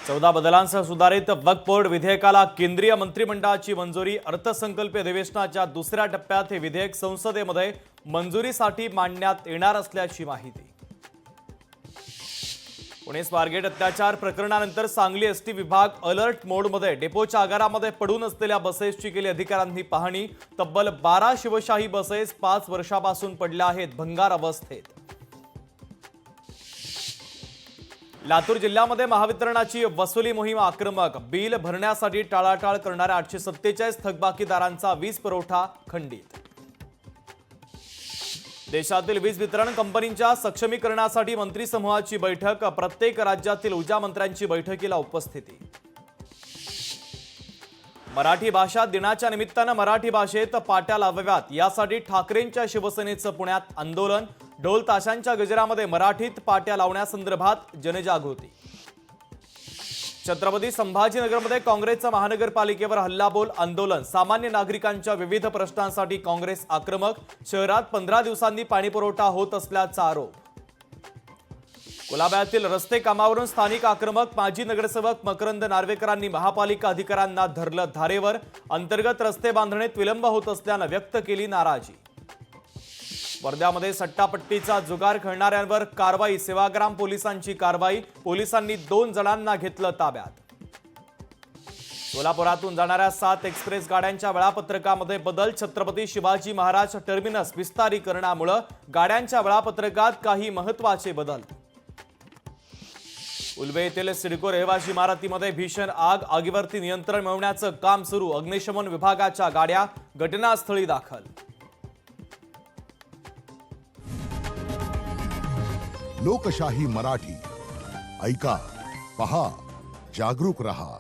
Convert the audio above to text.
14 बदलांसह सुधारित वक्फ बोर्ड विधेयकाला केंद्रीय मंत्रिमंडळाची मंजुरी। अर्थसंकल्पीय अधिवेशनाच्या दुसऱ्या टप्प्यात हे विधेयक संसदेमध्ये मंजुरीसाठी मांडण्यात येणार असल्याची माहिती। पुणे स्वारगेट अत्याचार प्रकरणानंतर सांगली एसटी विभाग अलर्ट मोडमध्ये। डेपोच्या आगारामध्ये पडून असलेल्या बसेसची केली अधिकाऱ्यांनी पाहणी। तब्बल 12 शिवशाही बसेस 5 वर्षापासून पडल्या आहेत भंगार अवस्थेत। लातूर जिल्ह्यामध्ये महावितरणाची वसुली मोहीम आक्रमक। बिल भरण्यासाठी टाळाटाळ करणाऱ्या 847 थकबाकीदारांचा वीज पुरवठा खंडित। देशातील वीज वितरण कंपनींच्या सक्षमीकरणासाठी मंत्री समूहाची बैठक। प्रत्येक राज्यातील ऊर्जा मंत्र्यांची बैठकीला उपस्थिती। मराठी भाषा दिनाच्या निमित्तानं मराठी भाषेत पाट्या लावाव्यात यासाठी ठाकरेंच्या शिवसेनेचं पुण्यात आंदोलन। ढोल ताशांच्या गजरामध्ये मराठीत पाट्या लावण्यासंदर्भात जनजागृती। छत्रपती संभाजीनगरमध्ये काँग्रेसचा महानगरपालिकेवर हल्लाबोल आंदोलन। सामान्य नागरिकांच्या विविध प्रश्नांसाठी काँग्रेस आक्रमक। शहरात 15 दिवसांनी पाणीपुरवठा होत असल्याचा आरोप। कुलाब्यातील रस्ते कामावरून स्थानिक आक्रमक। माजी नगरसेवक मकरंद नार्वेकरांनी महापालिका अधिकाऱ्यांना धरलं धारेवर। अंतर्गत रस्ते बांधणीत विलंब होत असल्यानं व्यक्त केली नाराजी। वर्ध्यामध्ये सट्टापट्टीचा जुगार खेळणाऱ्यांवर कारवाई। सेवाग्राम पोलिसांची कारवाई। पोलिसांनी 2 जणांना घेतलं ताब्यात। सोलापुरातून जाणाऱ्या 7 एक्सप्रेस गाड्यांच्या वेळापत्रकामध्ये बदल। छत्रपती शिवाजी महाराज टर्मिनस विस्तारीकरणामुळे गाड्यांच्या वेळापत्रकात काही महत्त्वाचे बदल। उल्वे येथील सिडको रहिवासी इमारतीमध्ये भीषण आग। आगीवरती नियंत्रण मिळवण्याचं काम सुरू। अग्निशमन विभागाच्या गाड्या घटनास्थळी दाखल। लोकशाही मराठी ऐका, पहा, जागरूक रहा।